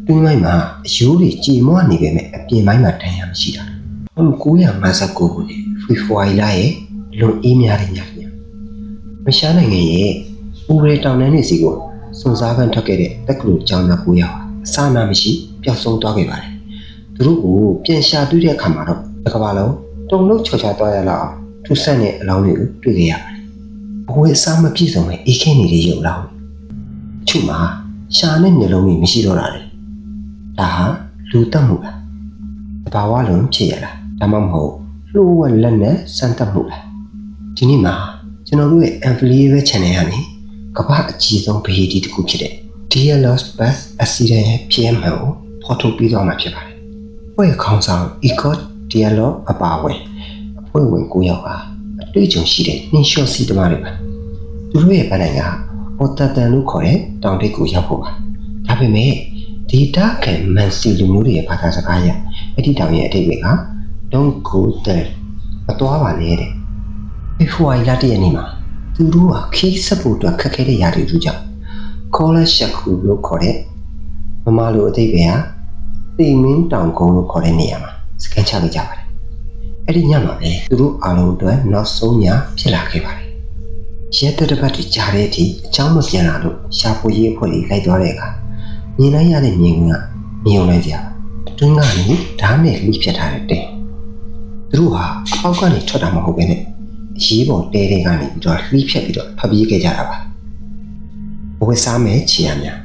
တွင်းပိုင်းမှာအယိုးတွေကြေမွနေပေမဲ့အပြင်ပိုင်းမှာတန်ရမရှိတာ1959ခုနှစ်ဖေဖော်ဝါရီလရဲ့လွန်အေးများတဲ့ညညမရှားနိုင်ငံရဲ့ဦးရေတောင်တန်းတွေစီကိုစွန်စားပန်းထွက်ခဲ့တဲ့တက္ကသိုလ်ကျောင်းသား9ယောက်အစာနာမရှိပျောက်ဆုံးသွားခဲ့ပါတယ်သူတို့ကိုပြန်ရှာတွေ့တဲ့အခါမှာတော့တစ်ကမ္ဘာလုံးတုံလုံးချော်ချသွားရလောက်ထူးဆန်းတဲ့အလောင်းတွေကိုတွေ့ခဲ့ရပါတယ်ဘဝအစားမပြည့်စုံတဲ့အေးခဲနေတဲ့ရုပ်လောင်းအချို့မှာရှာနဲ့မျက်လုံးတွေမရှိတော့တာလေဒါဟာလူတက်မှုလားတဘာဝလုံးဖြစ်ရလားဒါမှမဟုတ်လှိုးဝက်လက်နဲ့စမ်းတက်မှုလားဒီနေ့မှာကျွန်တော်တို့ရဲ့ Unbelievable Channel ကနေကမ္ဘာအကြီးဆုံးဗဟိတိတစ်ခုဖြစ်တဲ့ Dear Lost Bus Accident ရဲ့ဖြစ်မှန်ကိုဖော်ထုတ်ပြီးတော့မှာဖြစ်ပါတယ်။ဖွဲ့ခေါင်းဆောင် Ecot Dialog အပါအဝင်အဖွဲ့ဝင်9ယောက်ဟာအတွေ့အကြုံရှိတဲ့နှင်းလျှော့စီတမတွေပါ။သူတို့ရဲ့ဗန်နိုင်ကအော်တတန်လို့ခေါ်တဲ့တောင်တိတ်ကိုရောက်ဖို့ပါ။ဒါပေမဲ့ဒီတာခံမန်စီလူမျိုးတွေရဲ့ဘာသာစကားရအဲ့ဒီတောင်ရဲ့အတိတ်က Don't go there မတော်ပါနဲ့တဲ့။ဖေဖော်ဝါရီလ1ရက်နေ့မှာသူတို့ဟာခီးဆက်ဖို့အတွက်ခက်ခဲတဲ့ຢာတွေတို့ကြောင့်ခေါ်လက်ရှက်ခုလို့ခေါ်တဲ့မမလိုအတိတ်ပဲဟာတိမ်မင်းတောင်ကုန်းလို့ခေါ်တဲ့နေရာမှာစကန်ချလိုက်ကြပါတယ်။အဲ့ဒီညမှာပဲသူတို့အားလုံးအတွက်နောက်ဆုံးညဖြစ်လာခဲ့ပါတယ်။ရဲတပ်တစ်ပတ်တွေကြားတဲ့အထိအချောင်းမပြန်လာလို့ရှာဖွေရေးအဖွဲ့တွေလိုက်သွားတဲ့အခါမြင်လိုက်ရတဲ့မြင်ကွင်းကမြင်ုံလိုက်ကြပါအတွင်းကနေဓာတ်နဲ့လှိဖြတ်ထားတဲ့တဲသူတို့ဟာအောက်ကနေထွက်တာမဟုတ်ပဲနဲ့အရေးပေါ်တဲတဲကနေပြီးတော့လှိဖြတ်ပြီးတော့ဖပြေးခဲ့ကြတာပါဘဝစားမဲ့ခြေရများ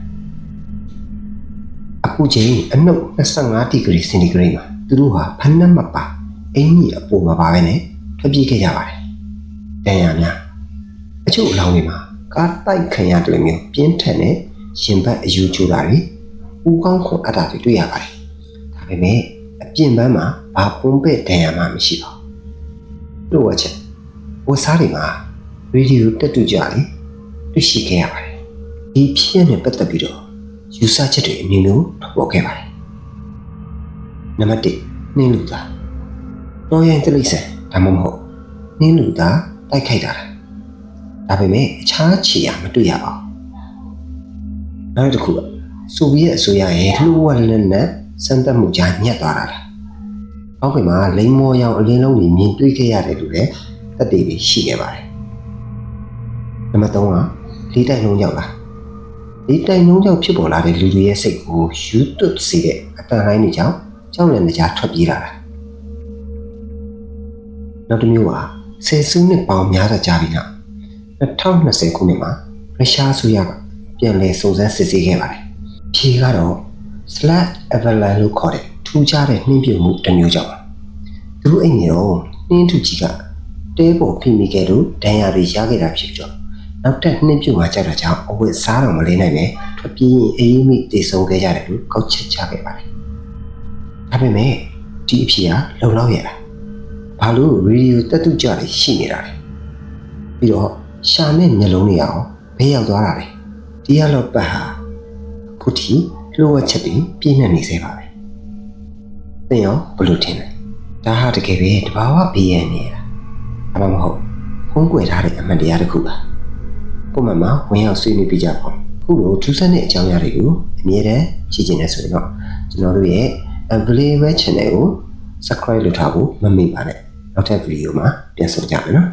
အခုချိန်အနှုတ်25ဒီဂရီစင်တီဂရိတ်မှာသူတို့ဟာဖက်နှက်မပါအင်းကြီးအပေါ်မှာပါပဲနဲ့ဖပြေးခဲ့ကြပါတယ်တန်ရများအချို့အလောင်းတွေမှာကားတိုက်ခံရတယ်မျိုးပြင်းထန်တဲ့ရှင်ဘတ်အယူချိုးတာတွေဦးကောင်းခွန်အပ်တာတွေတွေ့ရပါတယ်ဒါပေမဲ့အပြင်ပန်းမှာဘာပုံပဲ့တန်ရမှမရှိပါဘူးတို့ဝချက်ဝစားတွေမှာရေဒီယိုတက်တူကြလေတွေ့ရှိခဲ့ရပါတယ်ဒီဖြစ်ရတဲ့ပတ်သက်ပြီးတော့ယူဆချက်တွေအမျိုးမျိုးထွက်ပေါ်ခဲ့ပါတယ်နံပါတ်1နှင်းလူသားတော်ရင်တလိမ့်ဆန်ဒါမှမဟုတ်နှင်းလူသားတိုက်ခိုက်တာဒါပေမဲ့အခြားခြေရမတွေ့ရပါဘူးနောက်တစ်ခုကဆိုဗီယက်အစိုးရရဲ့လှိုးဝက်လက်နဲ့စမ်းသပ်မှုကြားညက်သွားတာလားအောက်ကမှာလိမ်မော်ရောင်အလင်းလုံးတွေမြင်တွေ့ခဲ့ရတယ်လို့လည်းသက်သေတွေရှိခဲ့ပါတယ်နံပါတ်3ကလေးတိုင်လုံးရောက်လာလေးတိုင်လုံးရောက်ဖြစ်ပေါ်လာတဲ့လူတွေရဲ့စိတ်ကိုယူသွတ်စေတဲ့အတန်လိုင်းတွေကြောင့်ကြောက်လန့်နေကြထွက်ပြေးလာတာနောက်တစ်မျိုးကဆယ်စုနှစ်ပေါင်းများစွာကြာပြီနောက်2020ခုနှစ်မှာရုရှားအစိုးရကပြန်လည်စုံစမ်းစစ်ဆေးခဲ့ပါတယ်ဖြေကတော့ Slash Avalanche လို့ခေါ်တဲ့ထူးခြားတဲ့နှင်းပြုတ်မှုတစ်မျိုးကြောင့်သူတို့အိမ်ရောနှင်းထုကြီးကတဲပေါ်ဖိမိခဲ့လို့ဒဏ်ရာတွေရခဲ့တာဖြစ်ကြောင်းနောက်ထပ်နှင်းပြုတ်မှာကြတာကြောင့်အဝတ်စားတော့မလေးနိုင်ပဲထွက်ပြေးရင်အေးမိတည်ဆုံးခဲ့ကြတယ်လို့ကောက်ချက်ချခဲ့ပါတယ်ဒါပေမဲ့ဒီအဖြေကလုံလောက်ရလားဘာလို့ရေဒီယိုတက်တူကြတွေရှိနေတာလဲပြီးတော့ရှာနဲ့မျက်လုံးတွေအောင်ဘေးရောက်သွားတာလေဒီကတော့ပတ်ဟာခုထိလှိုးဝက်ချက်တွေပြည့်နေနေစေပါပဲသင်ရောဘလို့ထင်လဲဒါဟာတကယ်ပဲတဘာဝဘေးရနေတာဒါမှမဟုတ်ဖုံးကွယ်ထားတဲ့အမှန်တရားတစ်ခုပါပုံမှန်မှာဝင်ရောက်ဆွေးနွေးပြကြပါခုလိုထူးဆန်းတဲ့အကြောင်းအရာတွေကိုအမြဲတမ်းကြည့်ကျင်နေဆိုရင်တော့ကျွန်တော်တို့ရဲ့ Unbelievable Channel ကို Subscribe လုပ်ထားဖို့မမေ့ပါနဲ့နောက်ထပ်ဗီဒီယိုမှာပြန်ဆုံကြမယ်နော်